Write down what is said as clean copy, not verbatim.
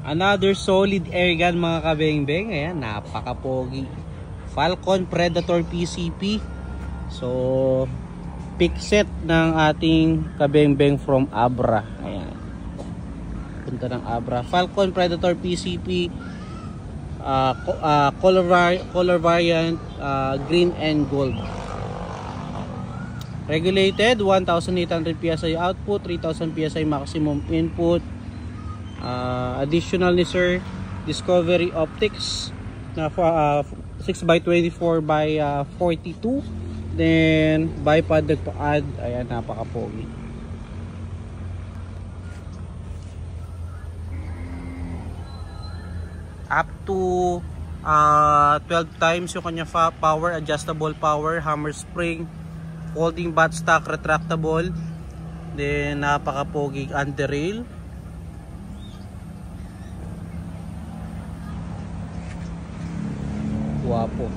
Another solid airgun mga kabengbeng. Ayan, napaka-pogi. Falcon Predator PCP. So, pick set ng ating kabengbeng from Abra. Ayan. Punta ng Abra. Falcon Predator PCP. Color variant, green and gold. Regulated 1,800 PSI output, 3,000 PSI maximum input. Additional ni sir, Discovery Optics na 6x24 by 42. Then bipod nagpa-add. Ayan, napaka-pogi. Up to 12 times yung kanya power, adjustable power, hammer spring, folding buttstock, retractable. Then napaka-pogi underrail. Guwapo.